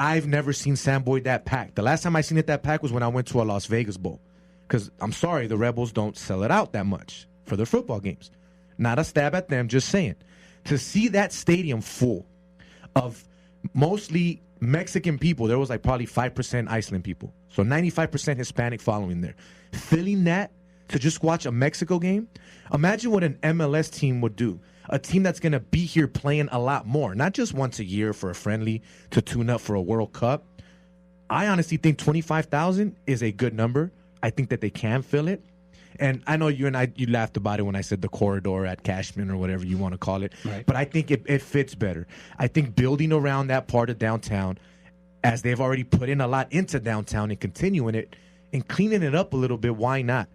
I've never seen Sam Boyd that packed. The last time I seen it that packed was when I went to a Las Vegas Bowl. Because I'm sorry, the Rebels don't sell it out that much for their football games. Not a stab at them, just saying. To see that stadium full of mostly Mexican people, there was like probably 5% Iceland people. So 95% Hispanic following there. Filling that to just watch a Mexico game, imagine what an MLS team would do. A team that's going to be here playing a lot more, not just once a year for a friendly to tune up for a World Cup. I honestly think 25,000 is a good number. I think that they can fill it. And I know you laughed about it when I said the corridor at Cashman or whatever you want to call it. Right. But I think it fits better. I think building around that part of downtown, as they've already put in a lot into downtown and continuing it and cleaning it up a little bit, why not?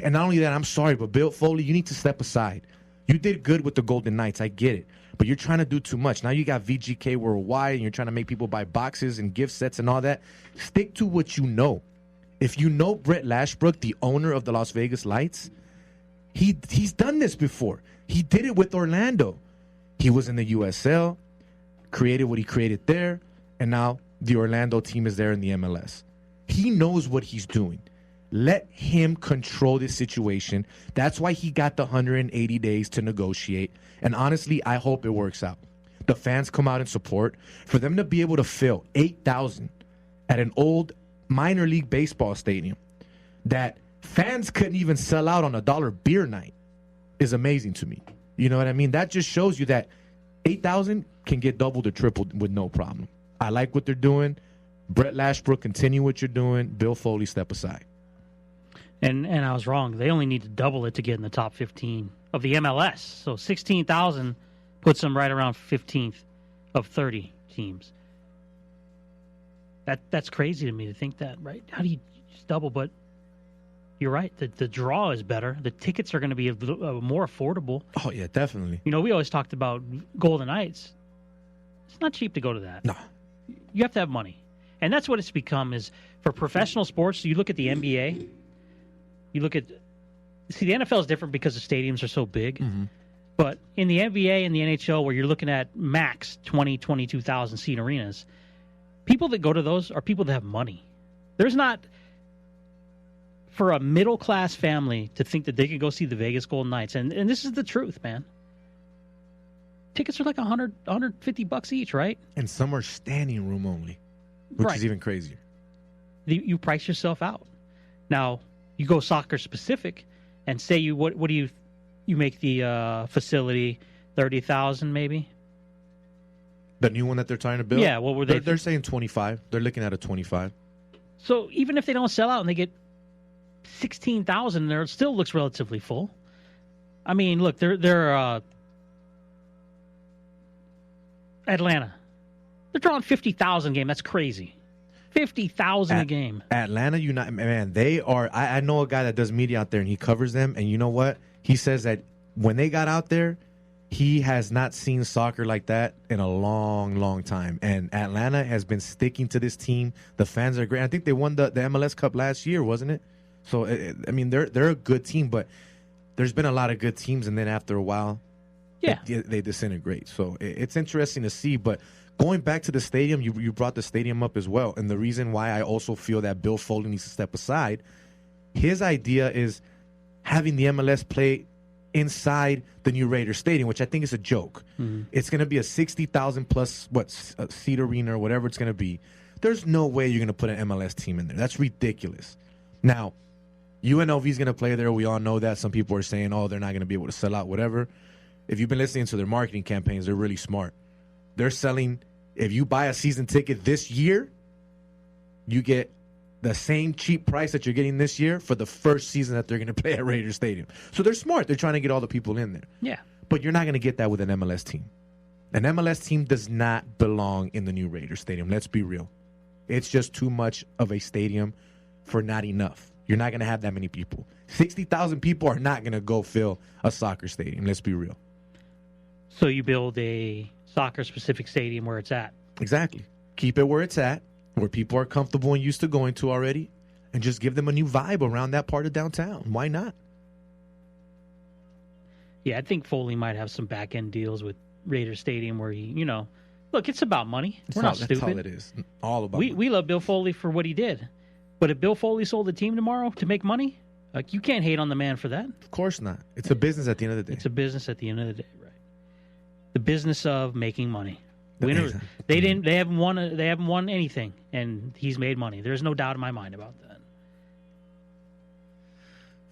And not only that, I'm sorry, but Bill Foley, you need to step aside. You did good with the Golden Knights. I get it. But you're trying to do too much. Now you got VGK Worldwide, and you're trying to make people buy boxes and gift sets and all that. Stick to what you know. If you know Brett Lashbrook, the owner of the Las Vegas Lights, he's done this before. He did it with Orlando. He was in the USL, created what he created there, and now the Orlando team is there in the MLS. He knows what he's doing. Let him control this situation. That's why he got the 180 days to negotiate. And honestly, I hope it works out. The fans come out in support. For them to be able to fill 8,000 at an old minor league baseball stadium that fans couldn't even sell out on $1 beer night is amazing to me. You know what I mean? That just shows you that 8,000 can get doubled or tripled with no problem. I like what they're doing. Brett Lashbrook, continue what you're doing. Bill Foley, step aside. And I was wrong. They only need to double it to get in the top 15 of the MLS. So 16,000 puts them right around 15th of 30 teams. That's crazy to me to think that, right? How do you just double? But you're right. The draw is better. The tickets are going to be a little more affordable. Oh, yeah, definitely. You know, we always talked about Golden Knights. It's not cheap to go to that. No. You have to have money. And that's what it's become is for professional sports. You look at the NBA. You look at – see, the NFL is different because the stadiums are so big. Mm-hmm. But in the NBA and the NHL where you're looking at max 22,000 seat arenas, people that go to those are people that have money. There's not – for a middle-class family to think that they could go see the Vegas Golden Knights, and this is the truth, man. Tickets are like $100, $150 each, right? And some are standing room only, which is even crazier. You price yourself out. Now – you go soccer specific, and say you what do you make the facility 30,000 maybe? The new one that they're trying to build. Yeah, what were they? They're saying 25. They're looking at a 25. So even if they don't sell out and they get 16,000 there, it still looks relatively full. I mean, look, they're Atlanta. They're drawing 50,000 game. That's crazy. 50,000 a game. Atlanta United, man, they are. I know a guy that does media out there, and he covers them. And you know what? He says that when they got out there, he has not seen soccer like that in a long, long time. And Atlanta has been sticking to this team. The fans are great. I think they won the MLS Cup last year, wasn't it? So I mean, they're a good team, but there's been a lot of good teams, and then after a while, they disintegrate. So it's interesting to see, but. Going back to the stadium, you brought the stadium up as well. And the reason why I also feel that Bill Foley needs to step aside, his idea is having the MLS play inside the new Raiders Stadium, which I think is a joke. Mm-hmm. It's going to be a 60,000 plus seat arena or whatever it's going to be. There's no way you're going to put an MLS team in there. That's ridiculous. Now, UNLV is going to play there. We all know that. Some people are saying, oh, they're not going to be able to sell out, whatever. If you've been listening to their marketing campaigns, they're really smart. They're selling, if you buy a season ticket this year, you get the same cheap price that you're getting this year for the first season that they're going to play at Raiders Stadium. So they're smart. They're trying to get all the people in there. Yeah. But you're not going to get that with an MLS team. An MLS team does not belong in the new Raiders Stadium. Let's be real. It's just too much of a stadium for not enough. You're not going to have that many people. 60,000 people are not going to go fill a soccer stadium. Let's be real. So you build a soccer-specific stadium where it's at. Exactly. Keep it where it's at, where people are comfortable and used to going to already, and just give them a new vibe around that part of downtown. Why not? Yeah, I think Foley might have some back-end deals with Raiders Stadium where he, Look, it's about money. We're not stupid. That's all it is. All about money. We love Bill Foley for what he did. But if Bill Foley sold the team tomorrow to make money, like, you can't hate on the man for that. Of course not. It's a business at the end of the day. It's a business at the end of the day, right? The business of making money. Winners. They haven't won anything, and he's made money. There's no doubt in my mind about that.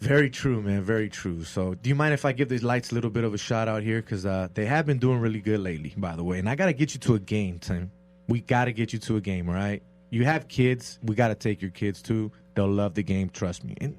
Very true, man. Very true. So, do you mind if I give the Lights a little bit of a shout out here? Because they have been doing really good lately, by the way. And I got to get you to a game, Tim. We got to get you to a game, all right? You have kids. We got to take your kids, too. They'll love the game. Trust me. And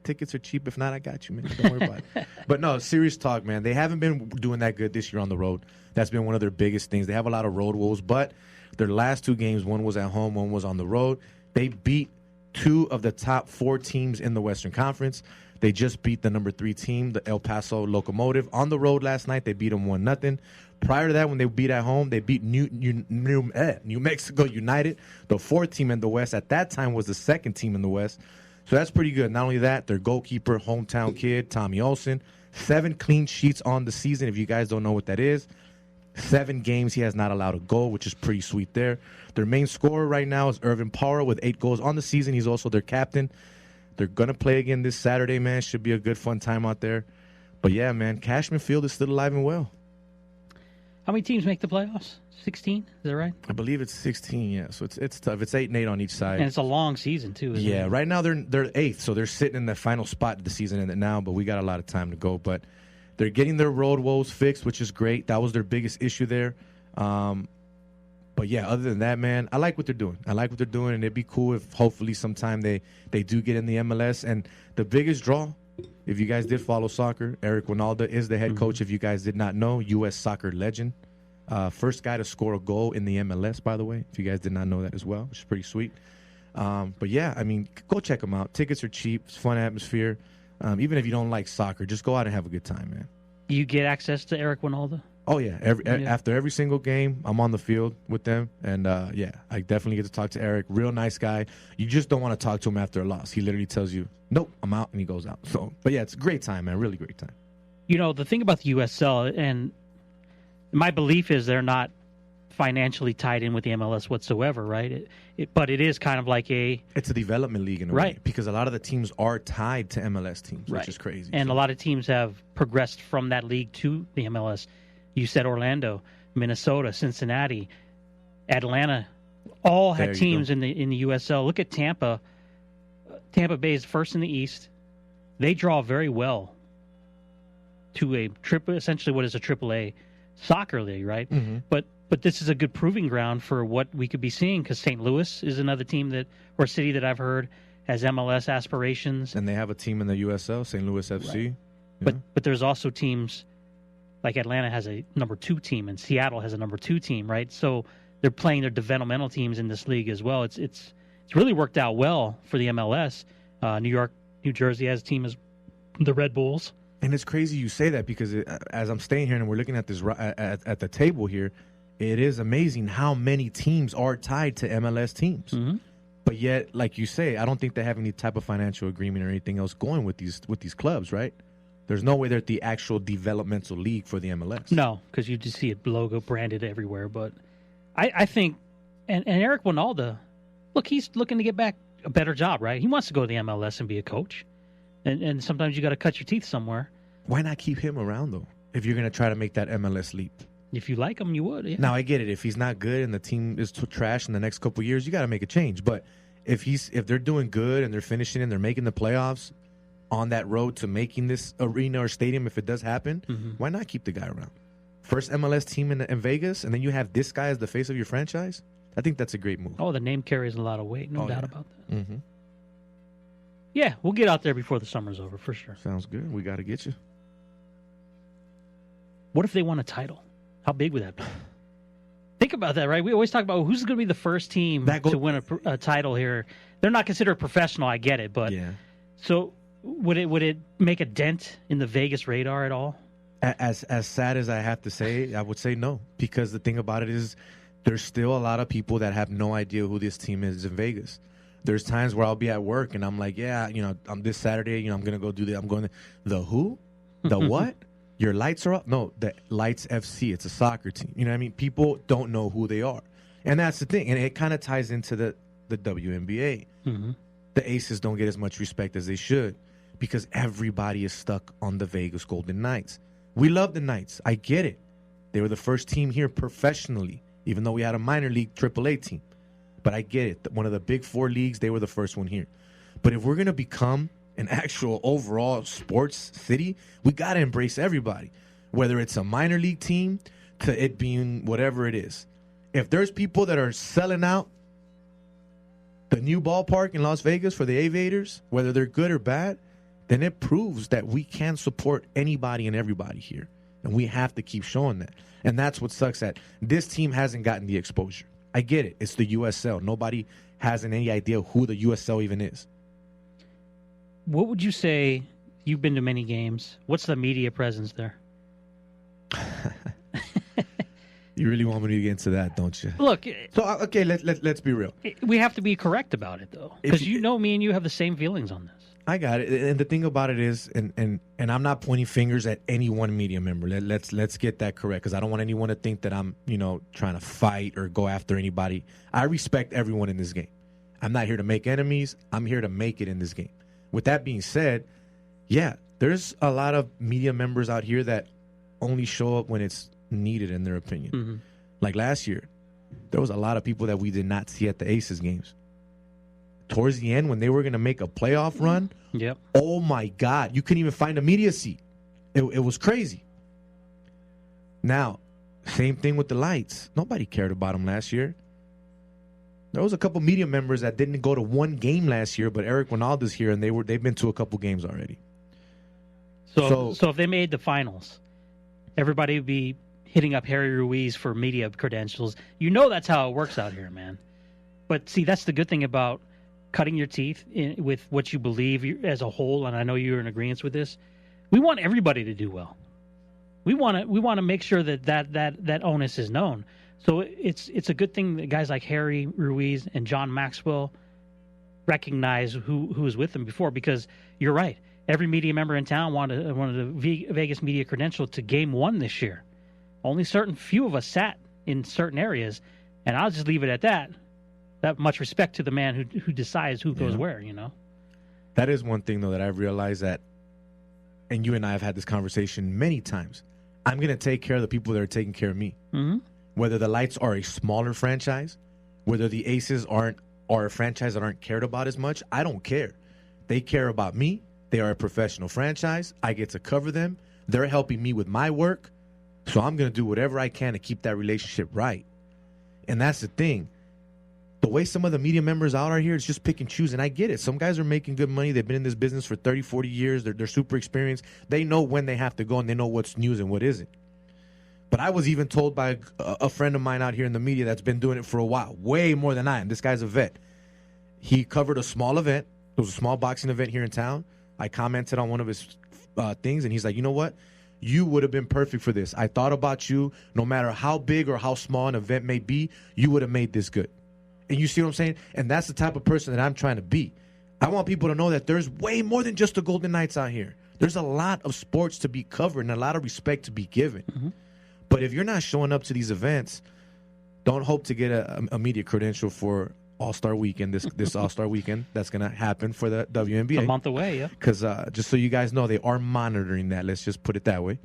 tickets are cheap. If not, I got you, man. Don't worry about it. But, no, serious talk, man. They haven't been doing that good this year on the road. That's been one of their biggest things. They have a lot of road woes. But their last two games, one was at home, one was on the road. They beat two of the top four teams in the Western Conference. They just beat the number 3 team, the El Paso Locomotive, on the road last night. They beat them 1-0. Prior to that, when they beat at home, they beat New Mexico United, the 4th team in the West. At that time was the 2nd team in the West. So that's pretty good. Not only that, their goalkeeper, hometown kid, Tommy Olsen, 7 clean sheets on the season. If you guys don't know what that is, 7 games he has not allowed a goal, which is pretty sweet there. Their main scorer right now is Irvin Power with 8 goals on the season. He's also their captain. They're going to play again this Saturday, man. Should be a good, fun time out there. But, yeah, man, Cashman Field is still alive and well. How many teams make the playoffs? 16? Is that right? I believe it's 16, yeah. So it's tough. It's 8-8 on each side. And it's a long season, too, isn't it? Right now they're 8th, so they're sitting in the final spot of the season in it now, but we got a lot of time to go. But they're getting their road woes fixed, which is great. That was their biggest issue there. But, yeah, other than that, man, I like what they're doing. And it'd be cool if hopefully sometime they do get in the MLS. And the biggest draw, if you guys did follow soccer, Eric Winalda is the head coach, if you guys did not know, U.S. soccer legend. First guy to score a goal in the MLS, by the way, if you guys did not know that as well, which is pretty sweet. But, yeah, I mean, go check them out. Tickets are cheap. It's fun atmosphere. Even if you don't like soccer, just go out and have a good time, man. You get access to Eric Winalda? Oh, yeah. After every single game, I'm on the field with them. And, I definitely get to talk to Eric. Real nice guy. You just don't want to talk to him after a loss. He literally tells you, nope, I'm out, and he goes out. So, but, yeah, it's a great time, man. Really great time. You know, the thing about the USL, and my belief is they're not financially tied in with the MLS whatsoever, right? But it is kind of like it's a development league in a way, because a lot of the teams are tied to MLS teams, which is crazy. And a lot of teams have progressed from that league to the MLS. You said Orlando, Minnesota, Cincinnati, Atlanta, all had teams in the USL. Look at Tampa. Tampa Bay is first in the East. They draw very well to essentially what is a AAA soccer league, right? Mm-hmm. But this is a good proving ground for what we could be seeing, because St. Louis is another team or city that I've heard has MLS aspirations, and they have a team in the USL, St. Louis FC. Right. But there's also teams. Like Atlanta has a number 2 team, and Seattle has a number 2 team, right? So they're playing their developmental teams in this league as well. It's really worked out well for the MLS. New York, New Jersey has a team as the Red Bulls. And it's crazy you say that, because as I'm staying here and we're looking at this at the table here, it is amazing how many teams are tied to MLS teams. Mm-hmm. But yet, like you say, I don't think they have any type of financial agreement or anything else going with these clubs, right? There's no way they're the actual developmental league for the MLS. No, because you just see a logo branded everywhere. But I think, and Eric Winalda, look, he's looking to get back a better job, right? He wants to go to the MLS and be a coach. And sometimes you got to cut your teeth somewhere. Why not keep him around, though, if you're going to try to make that MLS leap? If you like him, you would. Yeah. Now, I get it. If he's not good and the team is trash in the next couple of years, you got to make a change. But if they're doing good and they're finishing and they're making the playoffs, on that road to making this arena or stadium, if it does happen, why not keep the guy around? First MLS team in Vegas, and then you have this guy as the face of your franchise? I think that's a great move. Oh, the name carries a lot of weight. No doubt about that. Mm-hmm. Yeah, we'll get out there before the summer's over, for sure. Sounds good. We got to get you. What if they won a title? How big would that be? Think about that, right? We always talk about who's going to be the first team to win a title here. They're not considered professional, I get it, but so... Would it make a dent in the Vegas radar at all? As sad as I have to say, I would say no. Because the thing about it is there's still a lot of people that have no idea who this team is in Vegas. There's times where I'll be at work and I'm like, I'm this Saturday, I'm going to go do that. I'm going to, the who? The what? Your lights are up. No, the Lights FC. It's a soccer team. You know what I mean? People don't know who they are. And that's the thing. And it kind of ties into the WNBA. Mm-hmm. The Aces don't get as much respect as they should because everybody is stuck on the Vegas Golden Knights. We love the Knights. I get it. They were the first team here professionally, even though we had a minor league AAA team. But I get it. One of the big four leagues, they were the first one here. But if we're going to become an actual overall sports city, we got to embrace everybody, whether it's a minor league team to it being whatever it is. If there's people that are selling out the new ballpark in Las Vegas for the Aviators, whether they're good or bad, then it proves that we can support anybody and everybody here. And we have to keep showing that. And that's what sucks that this team hasn't gotten the exposure. I get it. It's the USL. Nobody has any idea who the USL even is. What would you say? You've been to many games. What's the media presence there? You really want me to get into that, don't you? Look. So, okay, let's be real. We have to be correct about it, though. Because you know me and you have the same feelings on this. I got it. And the thing about it is, and I'm not pointing fingers at any one media member. Let's get that correct, because I don't want anyone to think that I'm, trying to fight or go after anybody. I respect everyone in this game. I'm not here to make enemies. I'm here to make it in this game. With that being said, yeah, there's a lot of media members out here that only show up when it's needed, in their opinion. Mm-hmm. Like last year, there was a lot of people that we did not see at the Aces games. Towards the end, when they were going to make a playoff run, yep. Oh my God, you couldn't even find a media seat. It was crazy. Now, same thing with the Lights. Nobody cared about them last year. There was a couple media members that didn't go to one game last year, but Eric Ronaldo's here, and they've been to a couple games already. So if they made the finals, everybody would be hitting up Harry Ruiz for media credentials. You know that's how it works out here, man. But see, that's the good thing about cutting your teeth with what you believe as a whole, and I know you're in agreement with this. We want everybody to do well. We want to make sure that onus is known. So it's a good thing that guys like Harry Ruiz and John Maxwell recognize who was with them before, because you're right. Every media member in town wanted a Vegas media credential to Game 1 this year. Only certain few of us sat in certain areas, and I'll just leave it at that. That much respect to the man who decides who goes where, That is one thing, though, that I've realized that, and you and I have had this conversation many times. I'm going to take care of the people that are taking care of me. Mm-hmm. Whether the Lights are a smaller franchise, whether the Aces are a franchise that aren't cared about as much, I don't care. They care about me. They are a professional franchise. I get to cover them. They're helping me with my work. So I'm going to do whatever I can to keep that relationship right. And that's the thing. The way some of the media members out are here, it's just pick and choose. And I get it. Some guys are making good money. They've been in this business for 30, 40 years. They're super experienced. They know when they have to go, and they know what's news and what isn't. But I was even told by a friend of mine out here in the media that's been doing it for a while, way more than I am. This guy's a vet. He covered a small event. It was a small boxing event here in town. I commented on one of his things, and he's like, you know what? You would have been perfect for this. I thought about you. No matter how big or how small an event may be, you would have made this good. And you see what I'm saying? And that's the type of person that I'm trying to be. I want people to know that there's way more than just the Golden Knights out here. There's a lot of sports to be covered and a lot of respect to be given. Mm-hmm. But if you're not showing up to these events, don't hope to get a media credential for All-Star Weekend, this All-Star Weekend that's going to happen for the WNBA. A month away, yeah. Because just so you guys know, they are monitoring that. Let's just put it that way.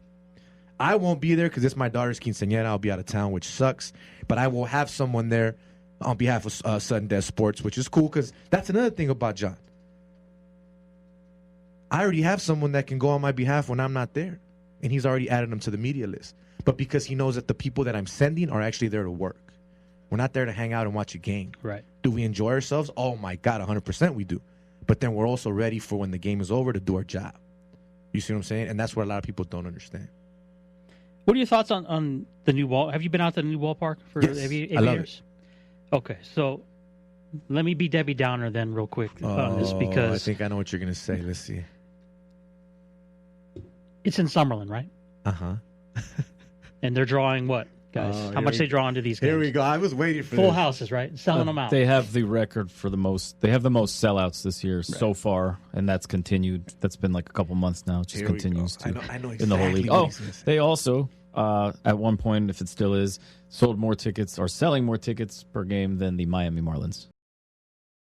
I won't be there because it's my daughter's quinceañera. I'll be out of town, which sucks. But I will have someone there on behalf of Sudden Death Sports, which is cool, because that's another thing about John. I already have someone that can go on my behalf when I'm not there, and he's already added them to the media list. But because he knows that the people that I'm sending are actually there to work. We're not there to hang out and watch a game. Right. Do we enjoy ourselves? Oh, my God, 100% we do. But then we're also ready for when the game is over to do our job. You see what I'm saying? And that's what a lot of people don't understand. What are your thoughts on the new ball? Have you been out to the new ballpark for yes, I love it. Okay, so let me be Debbie Downer then real quick on this, because I think I know what you're going to say. Let's see. It's in Summerlin, right? Uh-huh. And they're drawing what? guys. How much they draw into these games. Here we go. I was waiting for Full this. houses, right? Selling them out. They have the record for the most. They have the most sellouts this year so far, and that's continued. That's been like a couple months now. It just continues to I know in the whole exactly league. what Oh, he's gonna say. they also at one point, if it still is, sold more tickets or selling more tickets per game than the Miami Marlins.